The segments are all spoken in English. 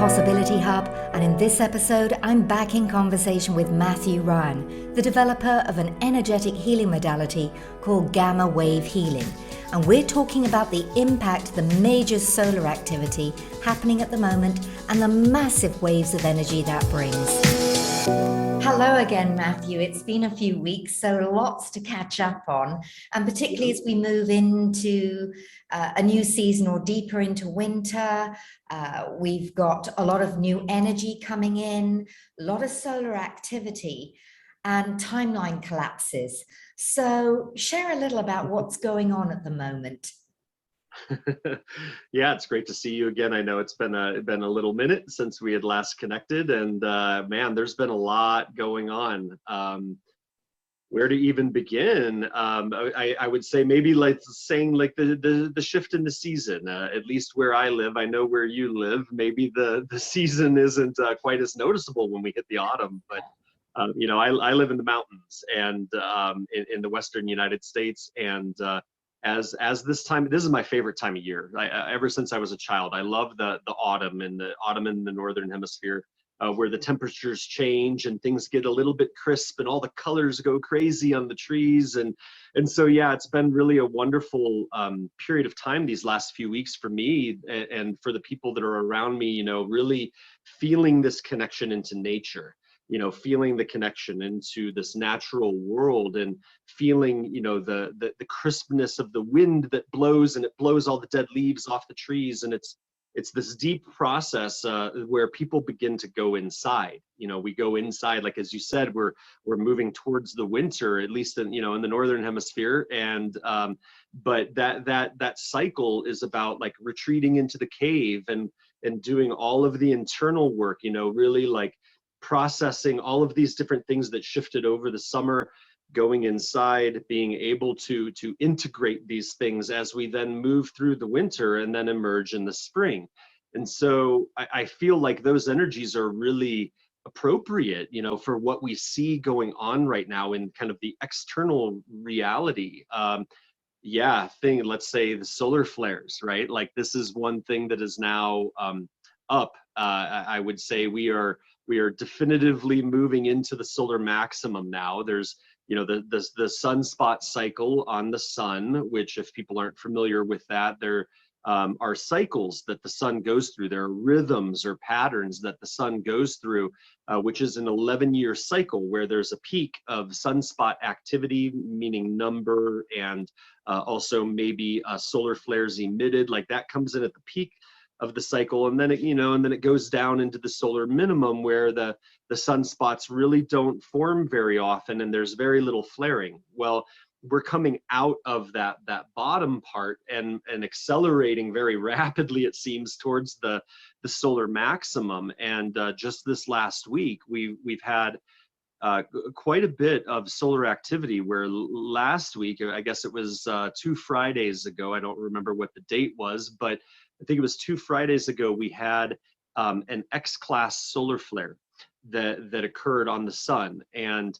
Possibility Hub, and in this episode, I'm back in conversation with Matthew Ryan, the developer of an energetic healing modality called Gamma Wave Healing. And we're talking about the impact the major solar activity happening at the moment and the massive waves of energy that brings. Hello again, Matthew. It's been a few weeks, so lots to catch up on, and particularly as we move into a new season or deeper into winter. We've got a lot of new energy coming in, a lot of solar activity, and timeline collapses. So share a little about what's going on at the moment. Yeah, it's great to see you again. I know it's been a little minute since we had last connected, and man, there's been a lot going on. Where to even begin? I would say maybe like saying like the shift in the season. At least where I live, I know where you live. Maybe the season isn't quite as noticeable when we hit the autumn, but you know, I live in the mountains and in the Western United States, and as this time, this is my favorite time of year. Ever since I was a child, I love the autumn in the northern hemisphere, where the temperatures change and things get a little bit crisp and all the colors go crazy on the trees, and so yeah, it's been really a wonderful period of time these last few weeks for me and for the people that are around me. You know, really feeling this connection into nature. You know, feeling the connection into this natural world, and feeling, you know, the crispness of the wind that blows, and it blows all the dead leaves off the trees, and it's this deep process where people begin to go inside. You know, we go inside, like as you said, we're moving towards the winter, at least in, you know, in the northern hemisphere, and but that cycle is about like retreating into the cave and doing all of the internal work. You know, really like processing all of these different things that shifted over the summer, going inside, being able to integrate these things as we then move through the winter and then emerge in the spring. And so I feel like those energies are really appropriate, you know, for what we see going on right now in kind of the external reality. Let's say the solar flares, right? Like this is one thing that is now up. I would say we are definitively moving into the solar maximum now. There's, you know, the sunspot cycle on the sun, which if people aren't familiar with that, there are cycles that the sun goes through. There are rhythms or patterns that the sun goes through, which is an 11-year cycle where there's a peak of sunspot activity, meaning number, and also maybe solar flares emitted. Like that comes in at the peak of the cycle, and then it goes down into the solar minimum, where the sunspots really don't form very often and there's very little flaring. Well, we're coming out of that bottom part and accelerating very rapidly, it seems, towards the solar maximum. And just this last week, we've had quite a bit of solar activity, where last week, I guess it was 2 Fridays ago, I don't remember what the date was, but I think it was 2 Fridays ago, we had an X-class solar flare that occurred on the sun. And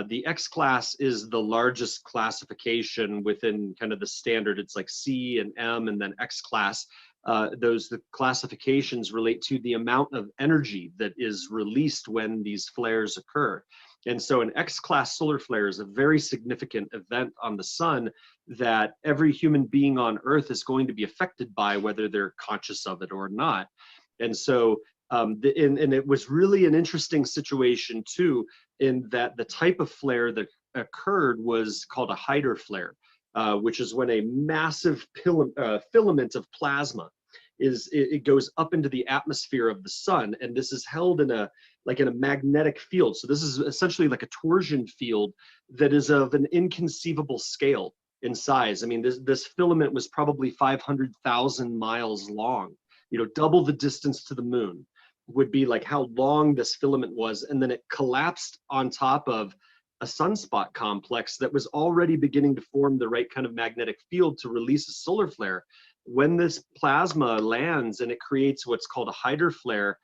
the X-class is the largest classification within kind of the standard. It's like C and M and then X-class. The classifications relate to the amount of energy that is released when these flares occur. And so an X-class solar flare is a very significant event on the sun that every human being on Earth is going to be affected by, whether they're conscious of it or not. And so, and it was really an interesting situation too, in that the type of flare that occurred was called a Hyder flare, which is when a massive filament of plasma it goes up into the atmosphere of the sun, and this is held in a magnetic field. So this is essentially like a torsion field that is of an inconceivable scale in size. I mean, this filament was probably 500,000 miles long. You know, double the distance to the moon would be like how long this filament was, and then it collapsed on top of a sunspot complex that was already beginning to form the right kind of magnetic field to release a solar flare. When this plasma lands and it creates what's called a Hyder flare,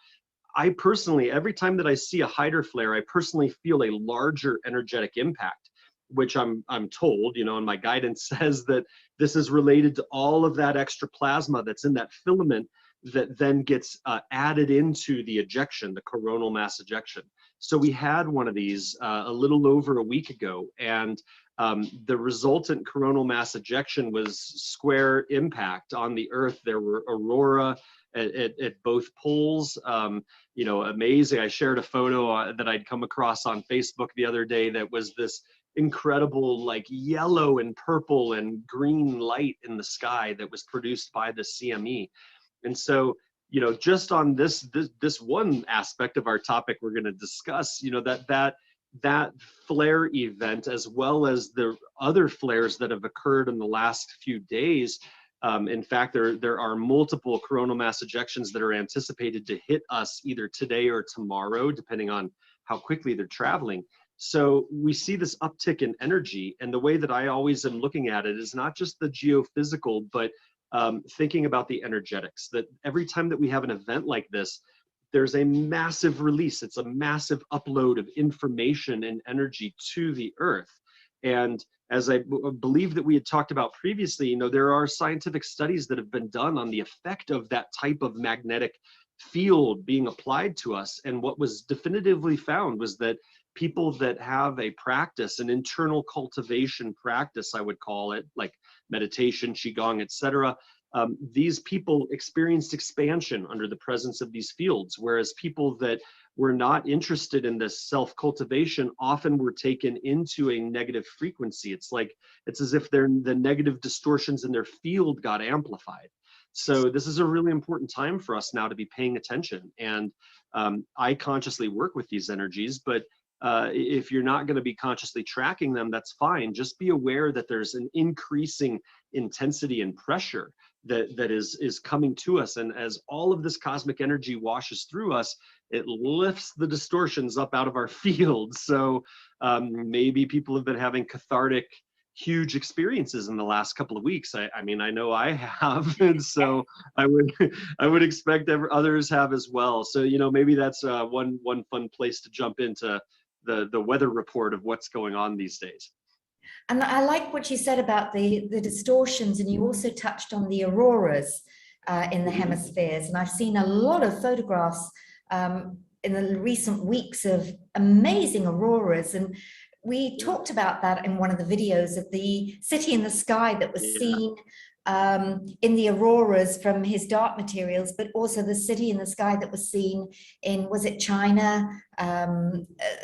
I personally, every time that I see a Hyder flare, I personally feel a larger energetic impact, which I'm told, you know, and my guidance says that this is related to all of that extra plasma that's in that filament that then gets added into the ejection, the coronal mass ejection. So we had one of these a little over a week ago, and the resultant coronal mass ejection was square impact on the Earth. There were aurora at both poles. You know, amazing. I shared a photo that I'd come across on Facebook the other day that was this incredible, like, yellow and purple and green light in the sky that was produced by the CME. And so, you know, just on this one aspect of our topic we're going to discuss, you know, that flare event, as well as the other flares that have occurred in the last few days. In fact, there are multiple coronal mass ejections that are anticipated to hit us either today or tomorrow, depending on how quickly they're traveling. So we see this uptick in energy, and the way that I always am looking at it is not just the geophysical, but thinking about the energetics, that every time that we have an event like this, there's a massive release. It's a massive upload of information and energy to the Earth. And as I believe that we had talked about previously, you know, there are scientific studies that have been done on the effect of that type of magnetic field being applied to us. And what was definitively found was that people that have a practice, an internal cultivation practice, I would call it, like meditation, qigong, etc., these people experienced expansion under the presence of these fields, whereas people that were not interested in this self-cultivation often were taken into a negative frequency. It's as if the negative distortions in their field got amplified. So this is a really important time for us now to be paying attention. And I consciously work with these energies, but if you're not going to be consciously tracking them, that's fine. Just be aware that there's an increasing intensity and pressure that is coming to us. And as all of this cosmic energy washes through us, it lifts the distortions up out of our field. So maybe people have been having cathartic, huge experiences in the last couple of weeks. I mean, I know I have, and so I would expect others have as well. So, you know, maybe that's one fun place to jump into the weather report of what's going on these days. And I like what you said about the distortions, and you also touched on the auroras in the hemispheres. And I've seen a lot of photographs in the recent weeks of amazing auroras. And we talked about that in one of the videos of the city in the sky that was seen in the auroras from his dark materials, but also the city in the sky that was seen in, was it China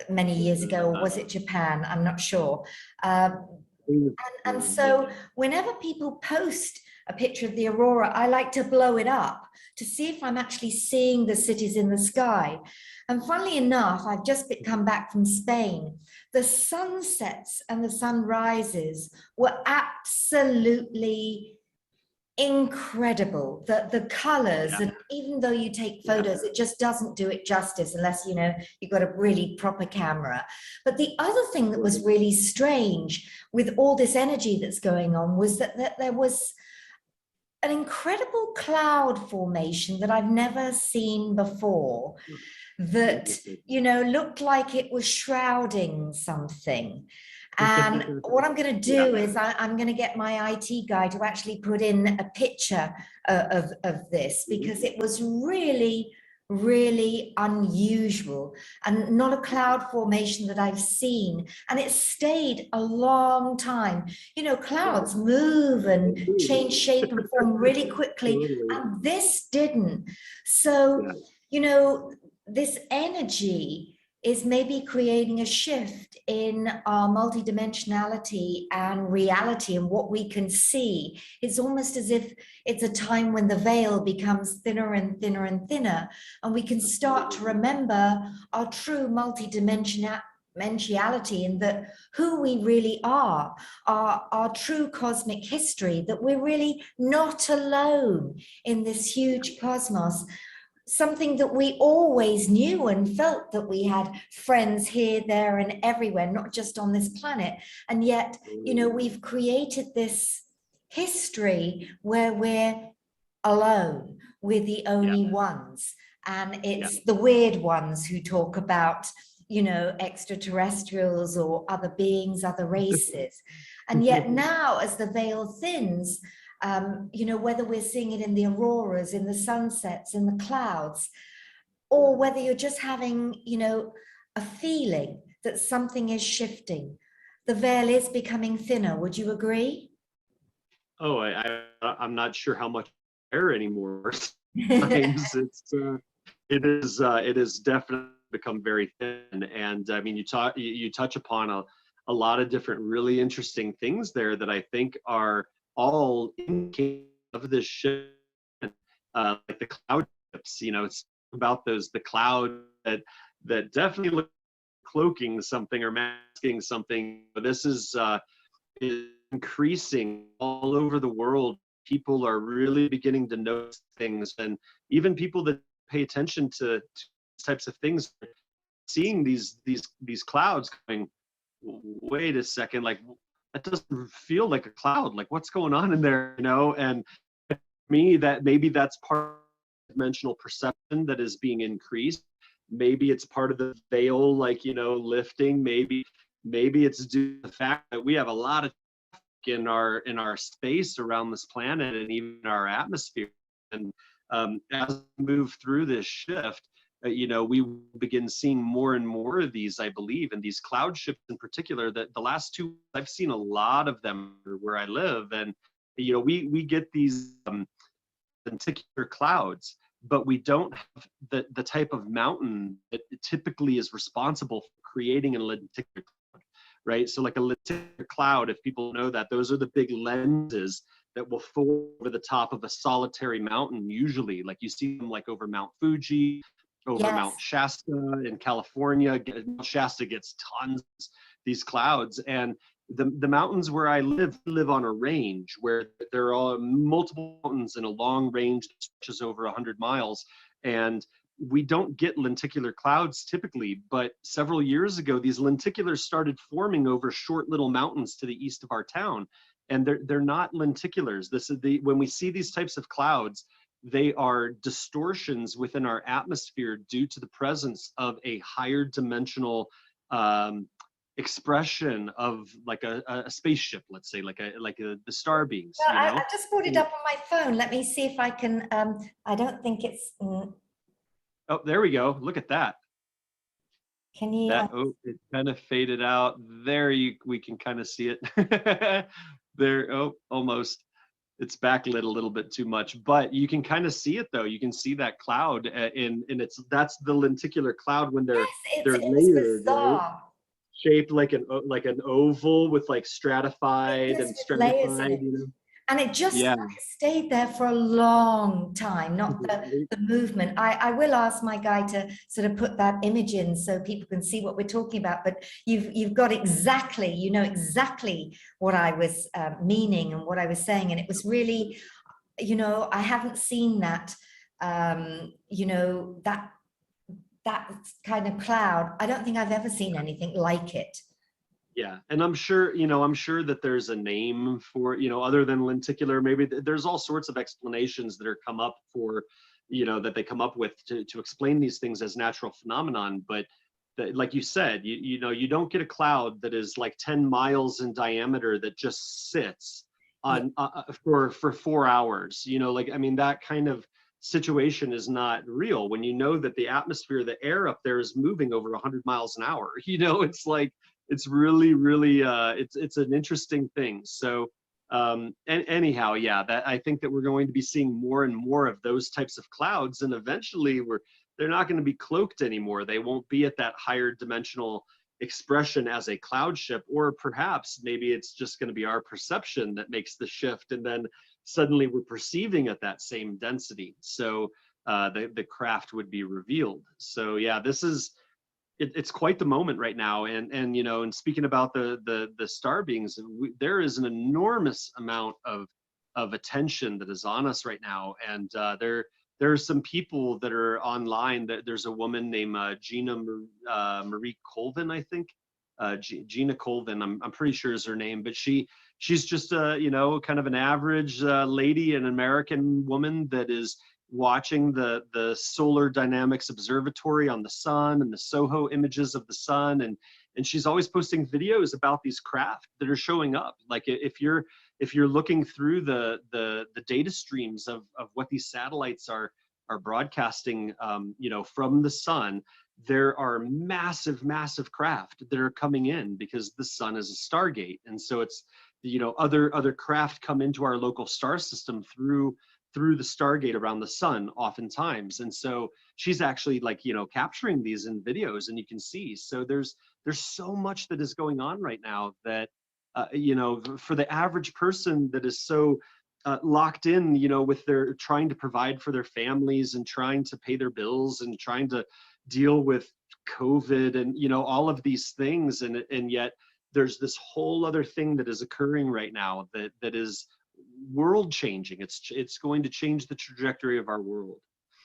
many years ago, or was it Japan? I'm not sure. And so whenever people post a picture of the aurora, I like to blow it up to see if I'm actually seeing the cities in the sky. And funnily enough, I've just come back from Spain. The sunsets and the sunrises were absolutely incredible. The colors, and even though you take photos, it just doesn't do it justice unless, you know, you've got a really proper camera. But the other thing that was really strange with all this energy that's going on was that there was an incredible cloud formation that I've never seen before, that, you know, looked like it was shrouding something. And what I'm going to do is I'm going to get my IT guy to actually put in a picture of this, because it was really, really unusual and not a cloud formation that I've seen. And it stayed a long time. You know, clouds move and change shape and form really quickly, and this didn't. So, you know, this energy is maybe creating a shift in our multidimensionality and reality and what we can see. It's almost as if it's a time when the veil becomes thinner and thinner and thinner, and we can start to remember our true multidimensionality, and that who we really are, our true cosmic history, that we're really not alone in this huge cosmos. Something that we always knew and felt, that we had friends here, there, and everywhere, not just on this planet. And yet, you know, we've created this history where we're alone, we're the only ones. And it's the weird ones who talk about, you know, extraterrestrials or other beings, other races. And yet now, as the veil thins, whether we're seeing it in the auroras, in the sunsets, in the clouds, or whether you're just having, a feeling that something is shifting. The veil is becoming thinner. Would you agree? Oh, I'm not sure how much there anymore. Sometimes it is definitely become very thin. And I mean, you touch upon a lot of different really interesting things there that I think are all indicative of this shift. Like the cloud shifts, it's about the cloud that definitely look cloaking something or masking something. This is increasing all over the world. People are really beginning to notice things, and even people that pay attention to these types of things, seeing these clouds going, wait a second, like that doesn't feel like a cloud. Like what's going on in there, And to me, that maybe that's part of dimensional perception that is being increased. Maybe it's part of the veil, like lifting. Maybe it's due to the fact that we have a lot of in our space around this planet and even our atmosphere. And as we move through this shift, we begin seeing more and more of these, I believe, and these cloud shifts in particular. That the last two, I've seen a lot of them where I live, and we get these lenticular clouds, but we don't have the type of mountain that typically is responsible for creating a lenticular cloud, right? So like a lenticular cloud, if people know that, those are the big lenses that will form over the top of a solitary mountain, usually. Like you see them like over Mount Fuji, over Yes. Mount Shasta in California. Mount Shasta gets tons these clouds, and the mountains where I live on a range where there are multiple mountains in a long range that stretches over 100 miles. And we don't get lenticular clouds typically, but several years ago, these lenticulars started forming over short little mountains to the east of our town. And they're not lenticulars. When we see these types of clouds, they are distortions within our atmosphere due to the presence of a higher dimensional expression of like a spaceship, let's say, like the star beings. Well, I just brought it up on my phone. Let me see if I can. I don't think it's. Oh, there we go. Look at that. Can you? It kind of faded out. There, we can kind of see it. There. Oh, almost. It's backlit a little bit too much, but you can kind of see it though. You can see that cloud, and that's the lenticular cloud when they're layered, right? Shaped like an oval with like stratified and stratified, And it just Yeah. stayed there for a long time, not the movement. I will ask my guy to sort of put that image in so people can see what we're talking about, but you've got exactly, exactly what I was meaning and what I was saying. And it was really, I haven't seen that, that kind of cloud. I don't think I've ever seen anything like it. Yeah, and I'm sure that there's a name for, other than lenticular. Maybe there's all sorts of explanations that are come up for, that they come up with to explain these things as natural phenomenon. But like you said, you don't get a cloud that is like 10 miles in diameter that just sits on for 4 hours. I mean, that kind of situation is not real when you know that the atmosphere, the air up there is moving over 100 miles an hour. It's like, it's really, really, it's an interesting thing. So and anyhow, yeah, that I think that we're going to be seeing more and more of those types of clouds, and eventually they're not going to be cloaked anymore. They won't be at that higher dimensional expression as a cloud ship, or perhaps maybe it's just going to be our perception that makes the shift, and then suddenly we're perceiving at that same density. So the craft would be revealed. So yeah, it's quite the moment right now. And speaking about the star beings, there is an enormous amount of attention that is on us right now. And there are some people that are online. There's a woman named Gina Marie Colvin, I think. Gina Colvin, I'm pretty sure is her name, but she's just kind of an average lady, an American woman that is watching the Solar Dynamics Observatory on the sun and the SOHO images of the sun, and she's always posting videos about these craft that are showing up. Like if you're if you're looking through the data streams of what these satellites are broadcasting, from the sun, there are massive craft that are coming in because the sun is a stargate. And so it's, other craft come into our local star system through the stargate around the sun oftentimes. And so she's actually capturing these in videos, and you can see. So there's so much that is going on right now that for the average person that is so locked in, with their trying to provide for their families and trying to pay their bills and trying to deal with COVID and all of these things, and yet there's this whole other thing that is occurring right now that is world changing. It's going to change the trajectory of our world.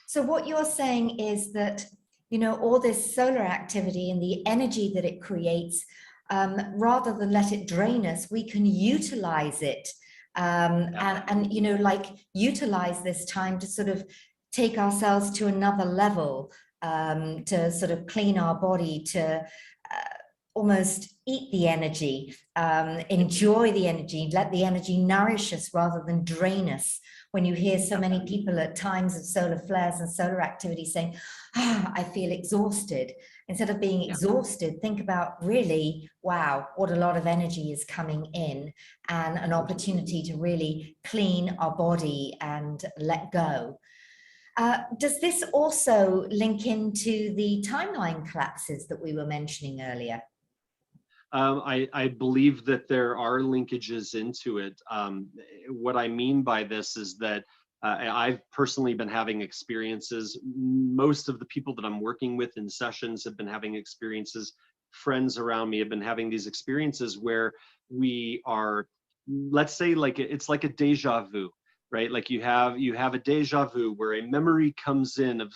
So what you're saying is that, all this solar activity and the energy that it creates, rather than let it drain us, we can utilize it, and utilize this time to sort of take ourselves to another level, to sort of clean our body, to almost eat the energy, enjoy the energy, let the energy nourish us rather than drain us. When you hear so many people at times of solar flares and solar activity saying, I feel exhausted. Instead of being exhausted, think about really, wow, what a lot of energy is coming in, and an opportunity to really clean our body and let go. Does this also link into the timeline collapses that we were mentioning earlier? I believe that there are linkages into it. What I mean by this is that I've personally been having experiences. Most of the people that I'm working with in sessions have been having experiences. Friends around me have been having these experiences where we are, let's say, it's like a deja vu, right? Like you have a deja vu where a memory comes in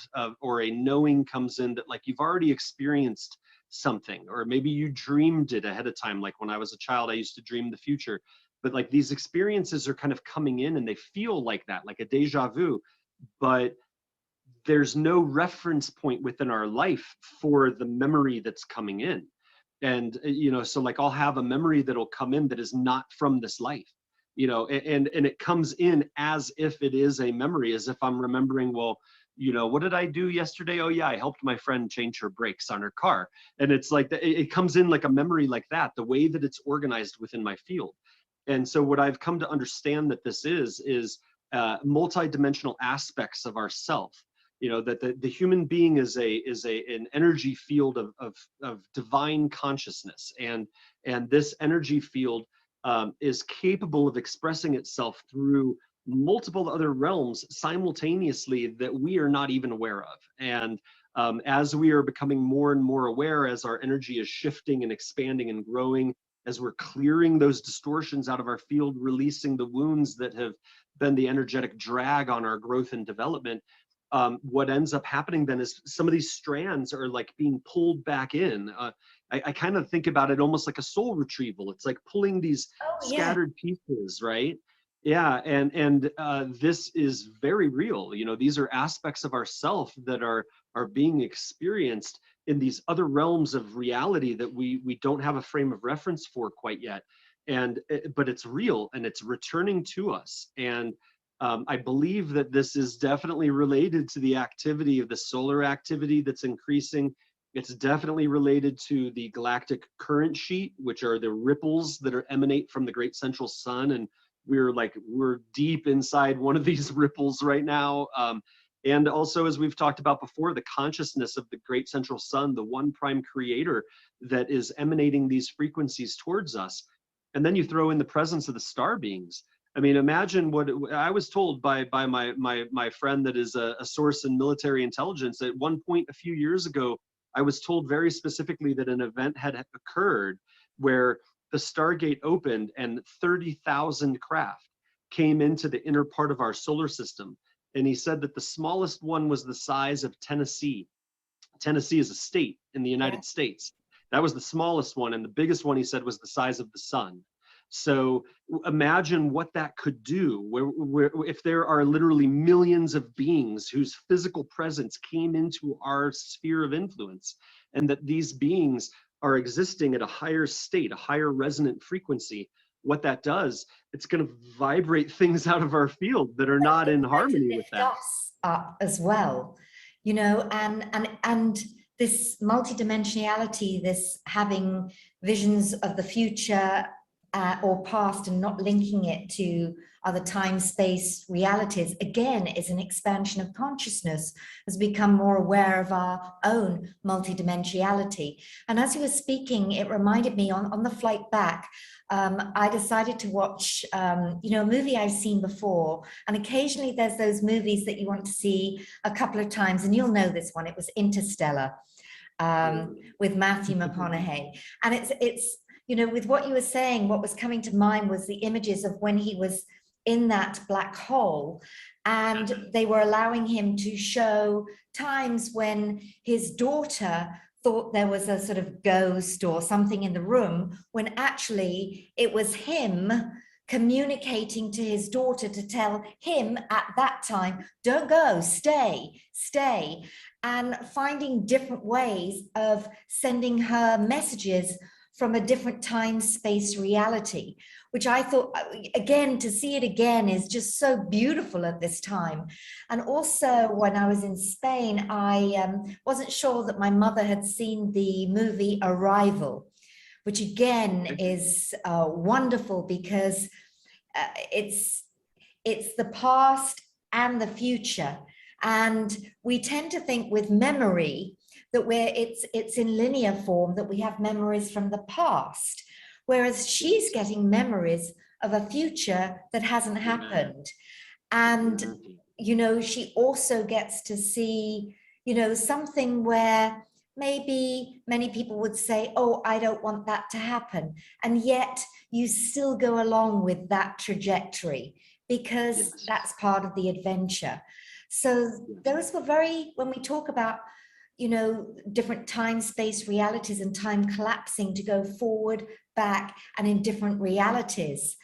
or a knowing comes in that you've already experienced something, or maybe you dreamed it ahead of time. Like when I was a child, I used to dream the future, but these experiences are kind of coming in and they feel like that, like a deja vu, but there's no reference point within our life for the memory that's coming in. And so I'll have a memory that'll come in that is not from this life, and it comes in as if it is a memory, as if I'm remembering, well, what did I do yesterday? Oh yeah, I helped my friend change her brakes on her car. And it's like it comes in like a memory like that, the way that it's organized within my field. And so what I've come to understand that this is multidimensional aspects of ourself. That the human being is an energy field of divine consciousness, and this energy field is capable of expressing itself through multiple other realms simultaneously that we are not even aware of. And as we are becoming more and more aware, as our energy is shifting and expanding and growing, as we're clearing those distortions out of our field, releasing the wounds that have been the energetic drag on our growth and development, what ends up happening then is some of these strands are being pulled back in. I kind of think about it almost like a soul retrieval. It's like pulling these scattered pieces, right? Yeah, and this is very real. These are aspects of ourself that are being experienced in these other realms of reality that we don't have a frame of reference for quite yet. But it's real and it's returning to us. And I believe that this is definitely related to the activity of the solar activity that's increasing. It's definitely related to the galactic current sheet, which are the ripples that emanate from the great central sun. And we're deep inside one of these ripples right now. And also, as we've talked about before, the consciousness of the great central sun, the one prime creator that is emanating these frequencies towards us. And then you throw in the presence of the star beings. I mean, imagine what I was told by my friend that is a source in military intelligence. At one point a few years ago, I was told very specifically that an event had occurred where the Stargate opened and 30,000 craft came into the inner part of our solar system. And he said that the smallest one was the size of Tennessee. Tennessee is a state in the United States. That was the smallest one. And the biggest one, he said, was the size of the sun. So imagine what that could do where if there are literally millions of beings whose physical presence came into our sphere of influence, and that these beings are existing at a higher state, a higher resonant frequency. what that does, it's going to vibrate things out of our field that are not in harmony with that. Us up as well, you know, and this multidimensionality, this having visions of the future or past and not linking it to other time space realities, again, is an expansion of consciousness as we become more aware of our own multidimensionality. And as you were speaking, it reminded me on the flight back, I decided to watch, you know, a movie I've seen before. And occasionally there's those movies that you want to see a couple of times, and you'll know this one. It was Interstellar with Matthew McConaughey. And it's, you know, with what you were saying, what was coming to mind was the images of when he was in that black hole, and they were allowing him to show times when his daughter thought there was a sort of ghost or something in the room, when actually it was him communicating to his daughter to tell him at that time, don't go, stay, and finding different ways of sending her messages from a different time space reality, which I thought, again, to see it again is just so beautiful at this time. And also when I was in Spain, I wasn't sure that my mother had seen the movie Arrival, which again is wonderful because it's the past and the future. And we tend to think with memory that it's in linear form, that we have memories from the past, whereas she's getting memories of a future that hasn't happened. And, you know, she also gets to see, you know, something where maybe many people would say, oh, I don't want that to happen. And yet you still go along with that trajectory because that's part of the adventure. So those were when we talk about, you know, different time space realities and time collapsing to go forward, back, and in different realities.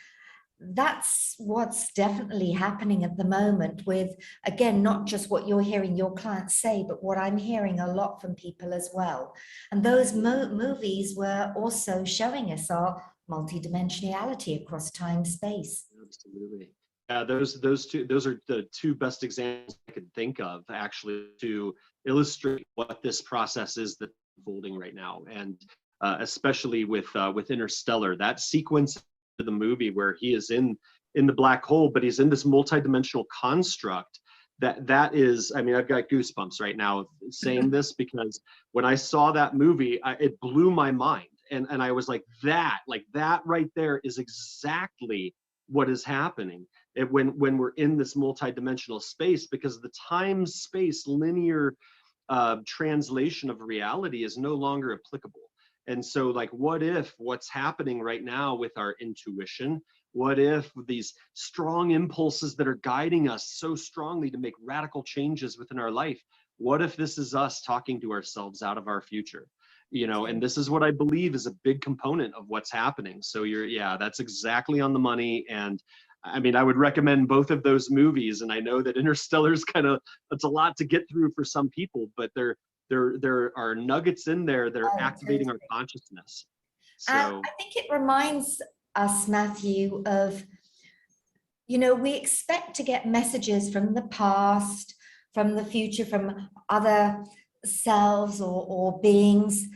That's what's definitely happening at the moment with, again, not just what you're hearing your clients say, but what I'm hearing a lot from people as well. And those movies were also showing us our multidimensionality across time space. Absolutely. Yeah, those are the two best examples I could think of, actually, to illustrate what this process is that's unfolding right now. And especially with Interstellar, that sequence of the movie where he is in the black hole, but he's in this multidimensional construct. That is, I mean, I've got goosebumps right now saying this, because when I saw that movie, it blew my mind. And I was like that right there is exactly what is happening when we're in this multidimensional space, because the time space linear translation of reality is no longer applicable. And so, like, what if what's happening right now with our intuition, what if these strong impulses that are guiding us so strongly to make radical changes within our life, what if this is us talking to ourselves out of our future? You know, and this is what I believe is a big component of what's happening. So that's exactly on the money. And I mean, I would recommend both of those movies. And I know that Interstellar's it's a lot to get through for some people, but there are nuggets in there that are activating our consciousness. So I think it reminds us, Matthew, of, you know, we expect to get messages from the past, from the future, from other selves or beings.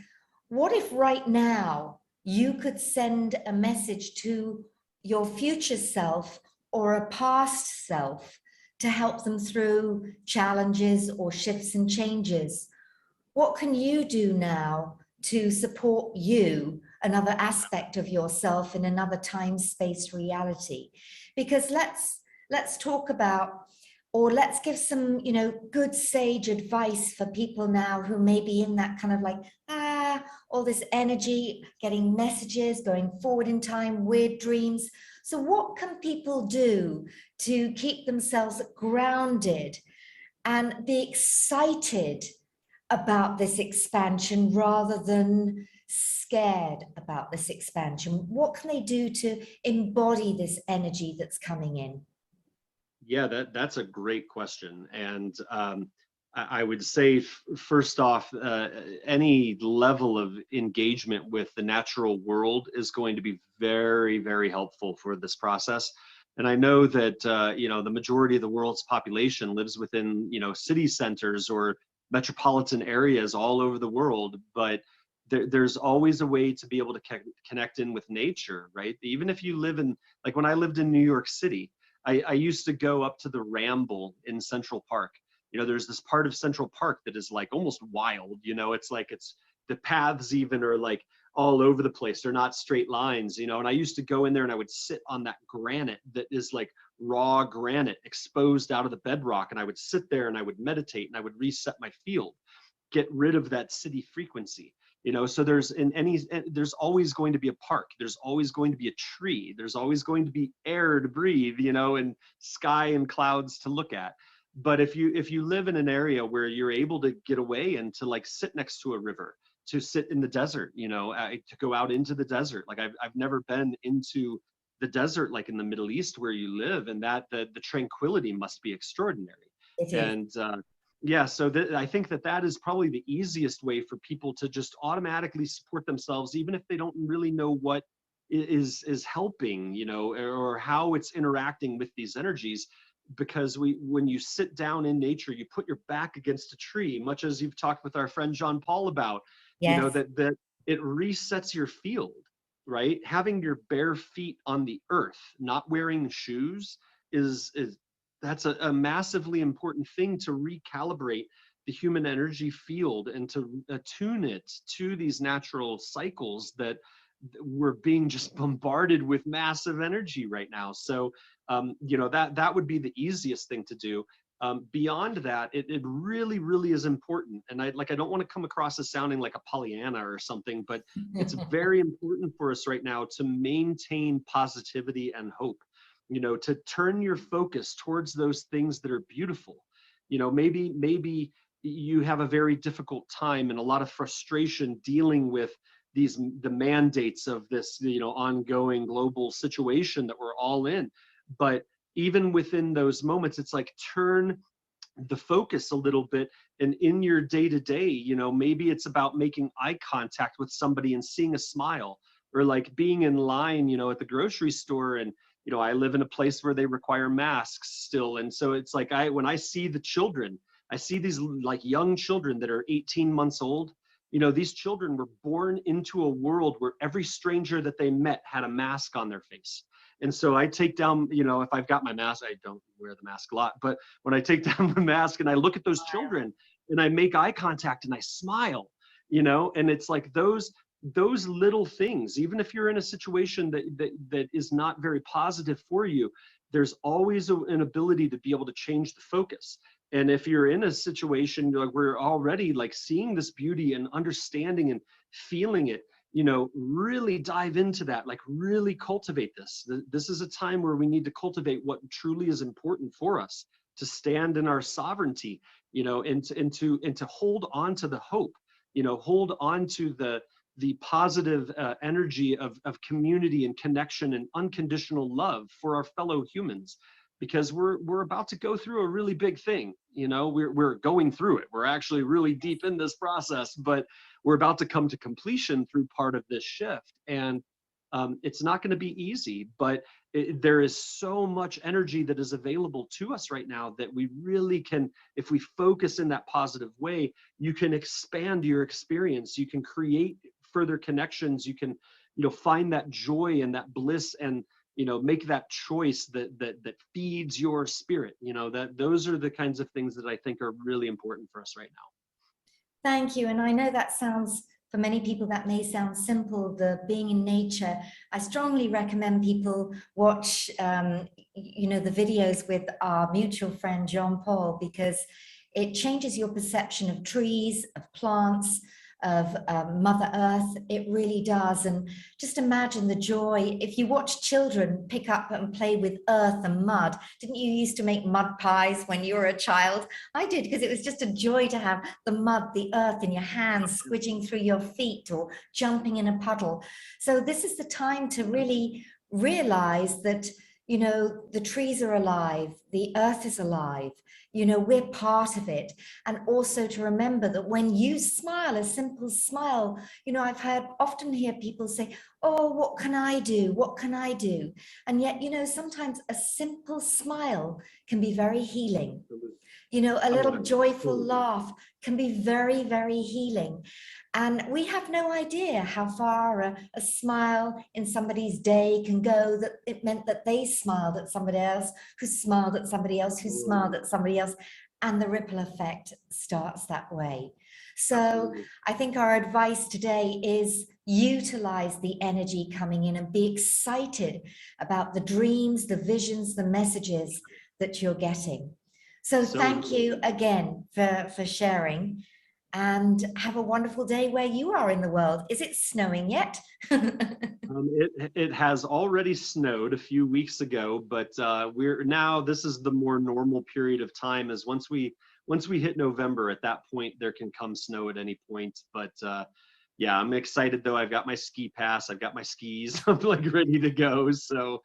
What if right now you could send a message to your future self or a past self to help them through challenges or shifts and changes? What can you do now to support you, another aspect of yourself in another time-space reality? Because let's talk about, or let's give some, you know, good sage advice for people now who may be in that kind of like, all this energy, getting messages, going forward in time, weird dreams. So what can people do to keep themselves grounded and be excited about this expansion rather than scared about this expansion? What can they do to embody this energy that's coming in? Yeah, that's a great question. And I would say, first off, any level of engagement with the natural world is going to be very, very helpful for this process. And I know that the majority of the world's population lives within city centers or metropolitan areas all over the world, but there's always a way to be able to connect in with nature, right? Even if you live in, like when I lived in New York City, I used to go up to the Ramble in Central Park. There's this part of Central Park that is like almost wild. It's like the paths even are like all over the place. They're not straight lines, and I used to go in there and I would sit on that granite that is like raw granite exposed out of the bedrock. And I would sit there and I would meditate and I would reset my field, get rid of that city frequency. So there's always going to be a park. There's always going to be a tree. There's always going to be air to breathe, and sky and clouds to look at. But if you live in an area where you're able to get away and to like sit next to a river, to sit in the desert, to go out into the desert. Like I've never been into the desert, like in the Middle East where you live, and that the tranquility must be extraordinary. It is. And yeah, so I think that is probably the easiest way for people to just automatically support themselves, even if they don't really know what is helping, or how it's interacting with these energies. Because when you sit down in nature, you put your back against a tree, much as you've talked with our friend John Paul about, Yes. that it resets your field, right? Having your bare feet on the earth, not wearing shoes that's a massively important thing to recalibrate the human energy field and to attune it to these natural cycles that we're being just bombarded with massive energy right now. So that would be the easiest thing to do. Beyond that, it really, really is important. And I don't want to come across as sounding like a Pollyanna or something, but it's very important for us right now to maintain positivity and hope, to turn your focus towards those things that are beautiful. Maybe you have a very difficult time and a lot of frustration dealing with the mandates of this, ongoing global situation that we're all in. But even within those moments, it's like turn the focus a little bit, and in your day-to-day, maybe it's about making eye contact with somebody and seeing a smile, or like being in line, at the grocery store. And I live in a place where they require masks still, and so it's like when I see the children, I see these like young children that are 18 months old. These children were born into a world where every stranger that they met had a mask on their face. And so I take down, if I've got my mask, I don't wear the mask a lot, but when I take down the mask and I look at those children and I make eye contact and I smile, and it's like those little things, even if you're in a situation that is not very positive for you, there's always an ability to be able to change the focus. And if you're in a situation like we're already like seeing this beauty and understanding and feeling it, really dive into that, like really cultivate this. This is a time where we need to cultivate what truly is important for us, to stand in our sovereignty, and to hold on to the hope, hold on to the positive energy of community and connection and unconditional love for our fellow humans. Because we're about to go through a really big thing. We're going through it. We're actually really deep in this process, but we're about to come to completion through part of this shift. And it's not going to be easy, but there is so much energy that is available to us right now that we really can, if we focus in that positive way, you can expand your experience. You can create further connections. You can, find that joy and that bliss, and make that choice that feeds your spirit. That those are the kinds of things that I think are really important for us right now. Thank you. And I know that sounds, for many people, that may sound simple, the being in nature. I strongly recommend people watch, the videos with our mutual friend, John Paul, because it changes your perception of trees, of plants, of Mother Earth. It really does. And just imagine the joy. If you watch children pick up and play with earth and mud, didn't you used to make mud pies when you were a child? I did, because it was just a joy to have the mud, the earth in your hands, squidging through your feet or jumping in a puddle. So this is the time to really realize that the trees are alive, the earth is alive. You know, we're part of it. And also to remember that when you smile, a simple smile, you know, I've often hear people say, oh, what can I do? What can I do? And yet, you know, sometimes a simple smile can be very healing. You know, a little joyful laugh can be very, very healing. And we have no idea how far a smile in somebody's day can go, that it meant that they smiled at somebody else, who smiled at somebody else, who smiled at somebody else. And the ripple effect starts that way. So I think our advice today is utilize the energy coming in and be excited about the dreams, the visions, the messages that you're getting. So thank you again for sharing, and have a wonderful day where you are in the world. Is it snowing yet? It has already snowed a few weeks ago, but this is the more normal period of time, as once we hit November, at that point there can come snow at any point. But yeah, I'm excited though. I've got my ski pass, I've got my skis, I'm like ready to go. So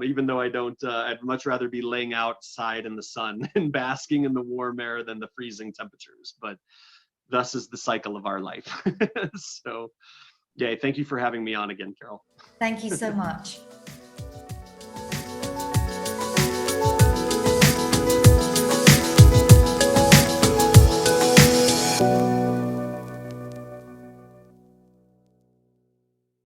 even though I don't, I'd much rather be laying outside in the sun and basking in the warm air than the freezing temperatures. But thus is the cycle of our life. So, yeah, thank you for having me on again, Carol. Thank you so much.